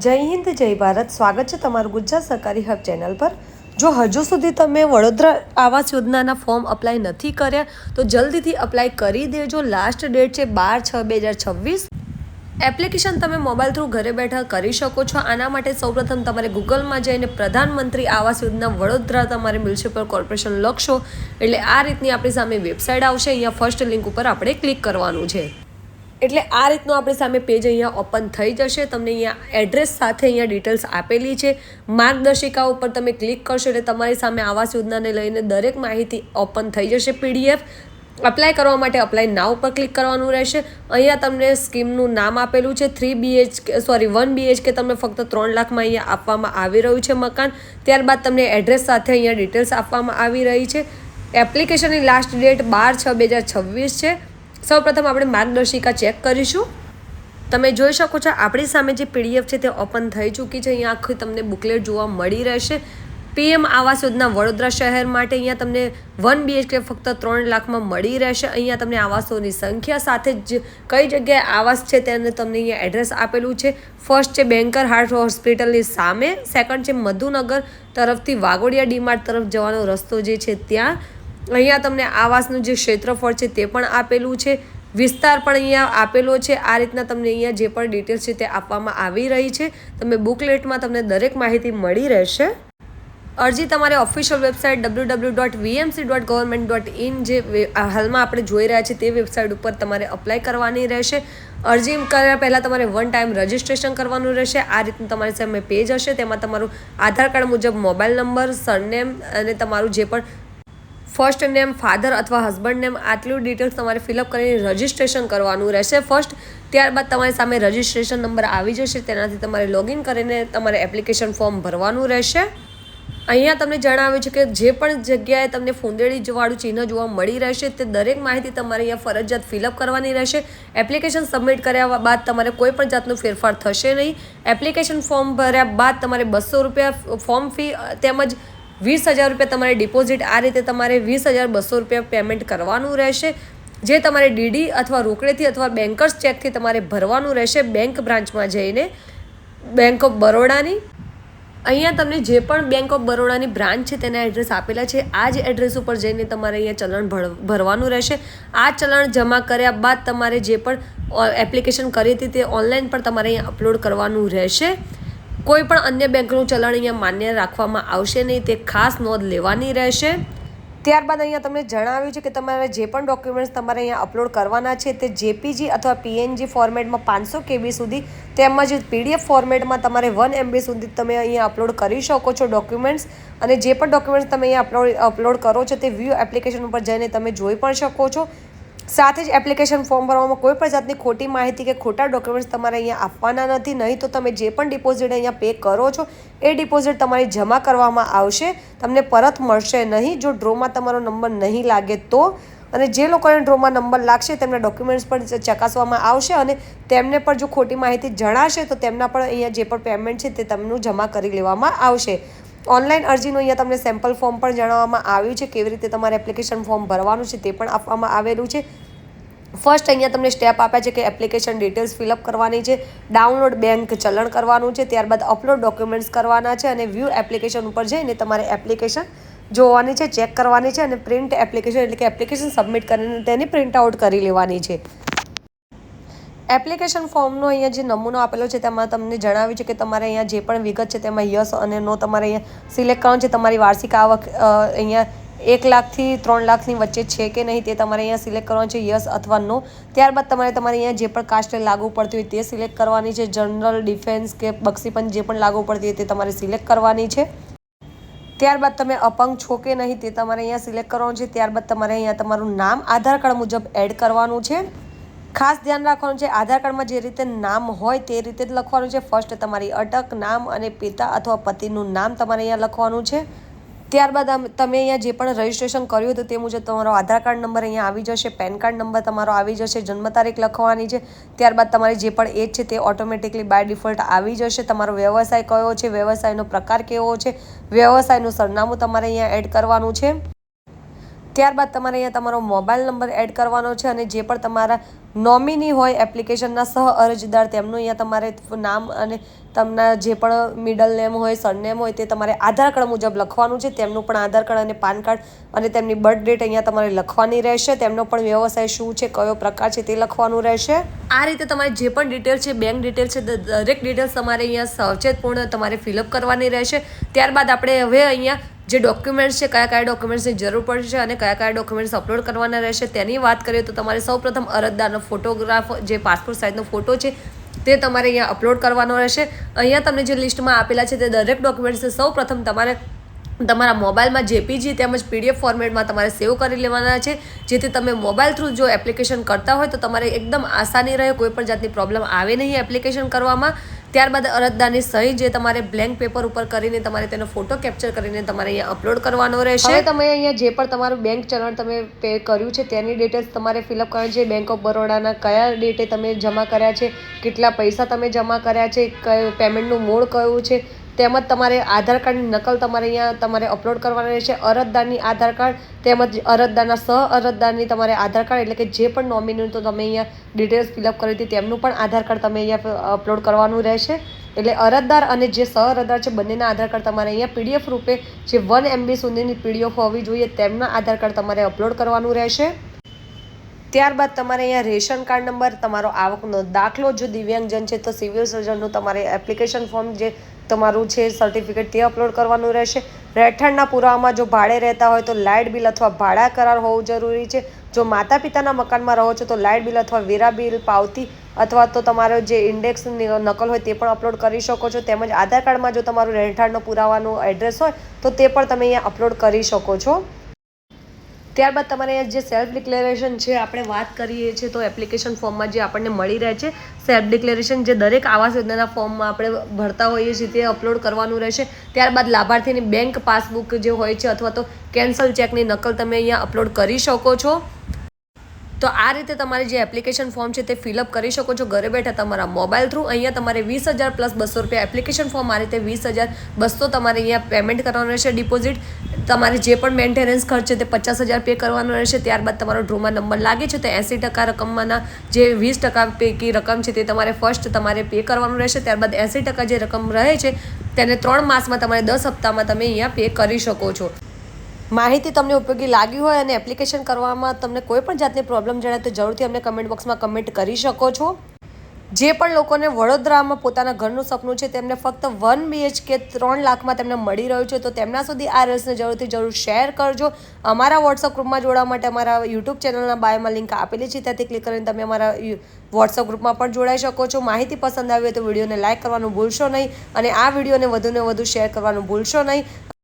જય હિન્દ જય ભારત। સ્વાગત છે તમારું ગુજરાત સરકારી હબ ચેનલ પર। જો હજુ સુધી તમે વડોદરા આવાસ યોજનાના ફોર્મ અપ્લાય નથી કર્યા તો જલ્દીથી અપ્લાય કરી દેજો। લાસ્ટ ડેટ છે 12/6/2026। એપ્લિકેશન તમે મોબાઈલ થ્રુ ઘરે બેઠા કરી શકો છો। આના માટે સૌપ્રથમ તમારે ગૂગલમાં જઈને પ્રધાનમંત્રી આવાસ યોજના વડોદરા તમારે મ્યુનિસિપલ કોર્પોરેશન લખશો એટલે આ રીતની આપણી સામે વેબસાઇટ આવશે। અહીંયા ફર્સ્ટ લિંક ઉપર આપણે ક્લિક કરવાનું છે એટલે આ રીતનું આપણી સામે પેજ અહીંયા ઓપન થઈ જશે। તમને અહીંયા એડ્રેસ સાથે અહીંયા ડિટેલ્સ આપેલી છે। માર્ગદર્શિકા ઉપર તમે ક્લિક કરશો એટલે તમારી સામે આવાસ યોજનાને લઈને દરેક માહિતી ઓપન થઈ જશે PDF। અપ્લાય કરવા માટે અપ્લાય નાવ ઉપર ક્લિક કરવાનું રહેશે। અહીંયા તમને સ્કીમનું નામ આપેલું છે 1 BHK તમને ફક્ત 3 લાખમાં અહીંયા આપવામાં આવી રહ્યું છે મકાન। ત્યારબાદ તમને એડ્રેસ સાથે અહીંયા ડિટેલ્સ આપવામાં આવી રહી છે। એપ્લિકેશનની લાસ્ટ ડેટ 12/6/2026 છે। સૌપ્રથમ આપણે માર્ગદર્શિકા ચેક કરીશું। તમે જોઈ શકો છો આપણી સામે જે PDF છે તે ઓપન થઈ ચૂકી છે। અહીંયા આખી તમને બુકલેટ જોવા મળી રહેશે। PM આવાસ યોજના વડોદરા શહેર માટે અહીંયા તમને 1 BHK ફક્ત 3 લાખમાં મળી રહેશે। અહીંયા તમને આવાસોની સંખ્યા સાથે જ કઈ જગ્યાએ આવાસ છે તેને તમને અહીંયા એડ્રેસ આપેલું છે। ફર્સ્ટ છે બેન્કર હાર્ટ હોસ્પિટલની સામે, સેકન્ડ છે મધુનગર તરફથી વાઘોડિયા ડીમાર્ટ તરફ જવાનો રસ્તો જે છે ત્યાં। અહીંયા તમને આવાસનું જે ક્ષેત્રફળ છે તે પણ આપેલું છે, વિસ્તાર પણ અહીંયા આપેલો છે। આ રીતના તમને અહીંયા જે પણ ડિટેલ્સ છે તે આપવામાં આવી રહી છે। તમે બુકલેટમાં તમને દરેક માહિતી મળી રહેશે। અરજી તમારે ઓફિશિયલ વેબસાઇટ www.vmc.government.in જે હાલમાં આપણે જોઈ રહ્યા છીએ તે વેબસાઇટ ઉપર તમારે અપ્લાય કરવાની રહેશે। અરજી કર્યા પહેલાં તમારે 1 ટાઈમ રજિસ્ટ્રેશન કરવાનું રહેશે। આ રીતનું તમારી સામે પેજ હશે, તેમાં તમારું આધાર કાર્ડ મુજબ મોબાઈલ નંબર, સરનેમ અને તમારું જે પણ ફર્સ્ટ નેમ, ફાધર અથવા હસબન્ડ નેમ આટલું ડિટેલ્સ તમારે ફિલઅપ કરીને રજિસ્ટ્રેશન કરવાનું રહેશે ફર્સ્ટ। ત્યારબાદ તમારી સામે રજિસ્ટ્રેશન નંબર આવી જશે, તેનાથી તમારે લોગિન કરીને તમારે એપ્લિકેશન ફોર્મ ભરવાનું રહેશે। અહીંયા તમને જણાવ્યું છે કે જે પણ જગ્યાએ તમને ફૂંદેડીવાળું ચિહ્ન જોવા મળી રહેશે તે દરેક માહિતી તમારે અહીંયા ફરજિયાત ફિલઅપ કરવાની રહેશે। એપ્લિકેશન સબમિટ કર્યા બાદ તમારે કોઈ પણ જાતનું ફેરફાર થશે નહીં। એપ્લિકેશન ફોર્મ ભર્યા બાદ તમારે 200 રૂપિયા ફોર્મ ફી તેમજ 20,000 રૂપિયા તમારે ડિપોઝિટ, આ રીતે તમારે 20,200 રૂપિયા પેમેન્ટ કરવાનું રહેશે, જે તમારે DD અથવા રોકડેથી અથવા બેન્કર્સ ચેકથી તમારે ભરવાનું રહેશે બેંક બ્રાન્ચમાં જઈને, બેંક ઓફ બરોડાની। અહીંયા તમને જે પણ બેંક ઓફ બરોડાની બ્રાન્ચ છે તેના એડ્રેસ આપેલા છે। આ જ એડ્રેસ ઉપર જઈને તમારે અહીંયા ચલણ ભરવાનું રહેશે। આ ચલણ જમા કર્યા બાદ તમારે જે પણ એપ્લિકેશન કરી હતી તે ઓનલાઈન પણ તમારે અહીંયા અપલોડ કરવાનું રહેશે। કોઈ પણ અન્ય બેંકનું ચલણ અહીંયા માન્ય રાખવામાં આવશે નહીં, તે ખાસ નોંધ લેવાની રહેશે। ત્યારબાદ અહીંયા તમને જણાવ્યું છે કે તમારે જે પણ ડોક્યુમેન્ટ્સ તમારે અહીંયા અપલોડ કરવાના છે તે JPG અથવા PNG ફોર્મેટમાં 500 KB સુધી તેમજ PDF ફોર્મેટમાં તમારે 1 MB સુધી તમે અહીંયા અપલોડ કરી શકો છો ડોક્યુમેન્ટ્સ। અને જે પણ ડોક્યુમેન્ટ્સ તમે અહીંયા અપલોડ કરો છો તે વ્યૂ એપ્લિકેશન ઉપર જઈને તમે જોઈ પણ શકો છો। સાથે જ એપ્લિકેશન ફોર્મ ભરવામાં કોઈ પણ જાતની ખોટી માહિતી કે ખોટા ડોક્યુમેન્ટ્સ તમારે અહીંયા આપવાના નથી, નહીં તો તમે જે પણ ડિપોઝિટ અહીંયા પે કરો છો એ ડિપોઝિટ તમારી જમા કરવામાં આવશે, તમને પરત મળશે નહીં જો ડ્રોમાં તમારો નંબર નહીં લાગે તો। અને જે લોકોને ડ્રોમાં નંબર લાગશે તેમના ડોક્યુમેન્ટ્સ પણ ચકાસવામાં આવશે અને તેમને પણ જો ખોટી માહિતી જણાશે તો તેમના પણ અહીંયા જે પણ પેમેન્ટ છે તે તમને જમા કરી લેવામાં આવશે। ઓનલાઈન અરજીનું અહીંયા તમને સેમ્પલ ફોર્મ પણ જણાવવામાં આવ્યું છે, કેવી રીતે તમારે એપ્લિકેશન ફોર્મ ભરવાનું છે તે પણ આપવામાં આવેલું છે। ફર્સ્ટ અહીંયા તમને સ્ટેપ આપ્યા છે કે એપ્લિકેશન ડિટેલ્સ ફિલઅપ કરવાની છે, ડાઉનલોડ બેંક ચલણ કરવાનું છે, ત્યારબાદ અપલોડ ડોક્યુમેન્ટ્સ કરવાના છે અને વ્યૂ એપ્લિકેશન ઉપર જઈને તમારે એપ્લિકેશન જોવાની છે, ચેક કરવાની છે અને પ્રિન્ટ એપ્લિકેશન એટલે કે એપ્લિકેશન સબમિટ કરીને તેની પ્રિન્ટ આઉટ કરી લેવાની છે। એપ્લિકેશન ફોર્મનો અહીંયા જે નમૂનો આપેલો છે તેમાં તમને જણાવ્યું છે કે તમારે અહીંયા જે પણ વિગત છે તેમાં યસ અને નો તમારે અહીંયા સિલેક્ટ કરવાનું છે। તમારી વાર્ષિક આવક અહીંયા 1 લાખથી 3 લાખની વચ્ચે છે કે નહીં તે તમારે અહીંયા સિલેક્ટ કરવાનું છે, યસ અથવા નો। ત્યારબાદ તમારે અહીંયા જે પણ કાસ્ટ લાગુ પડતી હોય તે સિલેક્ટ કરવાની છે, જનરલ, ડિફેન્સ કે બક્ષીપંચ જે પણ લાગુ પડતી હોય તે તમારે સિલેક્ટ કરવાની છે। ત્યારબાદ તમે અપંગ છો કે નહીં તે તમારે અહીંયા સિલેક્ટ કરવાનું છે। ત્યારબાદ તમારે અહીંયા તમારું નામ આધાર કાર્ડ મુજબ એડ કરવાનું છે। ખાસ ધ્યાન રાખવાનું છે આધાર કાર્ડમાં જે રીતે નામ હોય તે રીતે જ લખવાનું છે। ફર્સ્ટ તમારી અટક, નામ અને પિતા અથવા પતિનું નામ તમારે અહીંયા લખવાનું છે। ત્યારબાદ તમે અહીંયા જે પણ રજિસ્ટ્રેશન કર્યું હતું તે મુજબ તમારો આધાર કાર્ડ નંબર અહીંયા આવી જશે, પેન કાર્ડ નંબર તમારો આવી જશે, જન્મ તારીખ લખવાની છે। ત્યારબાદ તમારી જે પણ એજ છે તે ઓટોમેટિકલી બાય ડિફોલ્ટ આવી જશે। તમારો વ્યવસાય કયો છે, વ્યવસાયનો પ્રકાર કેવો છે, વ્યવસાયનું સરનામું તમારે અહીંયા એડ કરવાનું છે। ત્યારબાદ તમારે અહીંયા તમારો મોબાઈલ નંબર એડ કરવાનો છે અને જે પણ તમારા નોમિની હોય એપ્લિકેશનના સહ અરજદાર તેમનું અહીંયા તમારે નામ અને તમને જે પણ મિડલ નેમ હોય સરનેમ હોય તે તમારે આધાર કાર્ડ મુજબ લખવાનું છે. તેમનું પણ આધાર કાર્ડ અને પાન કાર્ડ અને તેમની બર્થ ડેટ અહીંયા તમારે લખવાની રહેશે. તેમનો પણ વ્યવસાય શું છે, કયો પ્રકાર છે તે લખવાનું રહેશે. આ રીતે તમારે જે પણ ડિટેલ છે, બેંક ડિટેલ છે, દરેક ડિટેલ્સ તમારે અહીંયા સાવચેતપૂર્ણ તમારે ફિલઅપ કરવાની રહેશે. ત્યારબાદ આપણે હવે અહીંયા જે ડોક્યુમેન્ટ્સ છે, કયા ડોક્યુમેન્ટ્સની જરૂર પડશે અને કયા ડોક્યુમેન્ટ્સ અપલોડ કરવાના રહેશે તેની વાત કરીએ તો તમારે સૌપ્રથમ અરજદારનો ફોટોગ્રાફ, જે પાસપોર્ટ સાઇઝનો ફોટો છે તે તમારે અહીંયા અપલોડ કરવાનો રહેશે. અહીંયા તમને જે લિસ્ટમાં આપેલા છે તે દરેક ડોક્યુમેન્ટ્સ સૌપ્રથમ તમારે તમારા મોબાઈલમાં જેપીજી તેમજ પીડીએફ ફોર્મેટમાં તમારે સેવ કરી લેવાના છે, જેથી તમે મોબાઈલ થ્રુ જો એપ્લિકેશન કરતા હોય તો તમારે એકદમ આસાની રહે, કોઈ પણ જાતની પ્રોબ્લેમ આવે નહીં એપ્લિકેશન કરવામાં. ત્યારબાદ અરજદારની સહી જે તમારે બ્લેન્ક પેપર ઉપર કરીને તમારે તેનો ફોટો કેપ્ચર કરીને તમારે અહીંયા અપલોડ કરવાનો રહેશે. હવે તમે અહીંયા જે પણ તમારું બેંક ચલણ તમે પે કર્યું છે તેની ડિટેલ્સ તમારે ફિલઅપ કરવાની છે. બેંક ઓફ બરોડાના કયા ડેટે તમે જમા કર્યા છે, કેટલા પૈસા તમે જમા કર્યા છે, પેમેન્ટનું મોડ કયું છે, તેમજ તમારે આધાર કાર્ડની નકલ તમારે અહીંયા તમારે અપલોડ કરવાની રહેશે. અરજદારની આધાર કાર્ડ તેમજ અરજદારના સહ અરજદારની તમારે આધાર કાર્ડ, એટલે કે જે પણ નોમિની તો તમે અહીંયા ડિટેલ્સ ફિલઅપ કરી હતી તેમનું પણ આધાર કાર્ડ તમે અહીંયા અપલોડ કરવાનું રહેશે. એટલે અરજદાર અને જે સહ અરજદાર છે બંનેના આધાર કાર્ડ તમારે અહીંયા પીડીએફ રૂપે જે 1 MB સુધીની પીડીએફ હોવી જોઈએ તેમના આધાર કાર્ડ તમારે અપલોડ કરવાનું રહેશે. ત્યારબાદ તમારે અહીંયા રેશન કાર્ડ નંબર, તમારો આવકનો દાખલો, જો દિવ્યાંગજન છે તો સિવિલ સર્જનનું તમારે એપ્લિકેશન ફોર્મ જે તમારું છે સર્ટિફિકેટ તે અપલોડ કરવાનું રહેશે. રહેઠાણના પુરાવામાં જો ભાડે રહેતા હોય તો લાઇટ બિલ અથવા ભાડા કરાર હોવું જરૂરી છે. જો માતા પિતાના મકાનમાં રહો છો તો લાઇટ બિલ અથવા વેરા બિલ પાવતી અથવા તો તમારો જે ઇન્ડેક્સની નકલ હોય તે પણ અપલોડ કરી શકો છો. તેમજ આધાર કાર્ડમાં જો તમારું રહેઠાણનો પુરાવાનું એડ્રેસ હોય તો તે પણ તમે અહીંયા અપલોડ કરી શકો છો. ત્યારબાદ તમારે અહીંયા જે સેલ્ફ ડિક્લેરેશન છે આપણે વાત કરીએ છીએ તો એપ્લિકેશન ફોર્મમાં જે આપણને મળી રહે છે સેલ્ફ ડિક્લેરેશન, જે દરેક આવાસ યોજનાના ફોર્મમાં આપણે ભરતા હોઈએ છીએ તે અપલોડ કરવાનું રહેશે. ત્યારબાદ લાભાર્થીની બેંક પાસબુક જે હોય છે અથવા તો કેન્સલ ચેકની નકલ તમે અહીંયા અપલોડ કરી શકો છો. તો આ રીતે તમારે જે એપ્લિકેશન ફોર્મ છે તે ફિલઅપ કરી શકો છો ઘરે બેઠા તમારા મોબાઈલ થ્રુ. અહીંયા તમારે 20,000 પ્લસ 200 રૂપિયા એપ્લિકેશન ફોર્મ આ રીતે 20,200 તમારે અહીંયા પેમેન્ટ કરવાનું રહેશે ડિપોઝિટ. તમારે જે પણ મેન્ટેનન્સ ખર્ચ છે તે 50,000 પે કરવાનો રહેશે. ત્યારબાદ તમારો ડ્રોમાં નંબર લાગે છે તો 80% રકમમાંના જે 20% પૈકી રકમ છે તે તમારે ફર્સ્ટ તમારે પે કરવાનું રહેશે. ત્યારબાદ 80% જે રકમ રહે છે તેને 3 માસમાં તમારે 10 હપ્તામાં તમે અહીંયા પે કરી શકો છો. માહિતી તમને ઉપયોગી લાગી હોય અને એપ્લિકેશન કરવામાં તમને કોઈ પણ જાતની પ્રોબ્લેમ જણાય તો જરૂરથી અમને કમેન્ટ બોક્સમાં કમેન્ટ કરી શકો છો. જે પણ લોકોને વડોદરામાં પોતાના ઘરનું સપનું છે તેમને ફક્ત 1 BHK 3 લાખમાં તેમને મળી રહ્યું છે તો તેમના સુધી આ રીલ્સને જરૂર શેર કરજો. અમારા વોટ્સઅપ ગ્રુપમાં જોડાવા માટે અમારા યુટ્યુબ ચેનલના બાયોમાં લિંક આપેલી છે, ત્યાંથી ક્લિક કરીને તમે અમારા વોટ્સઅપ ગ્રુપમાં પણ જોડાઈ શકો છો. માહિતી પસંદ આવી હોય તો વિડીયોને લાઇક કરવાનું ભૂલશો નહીં અને આ વિડીયોને વધુને વધુ શેર કરવાનું ભૂલશો નહીં.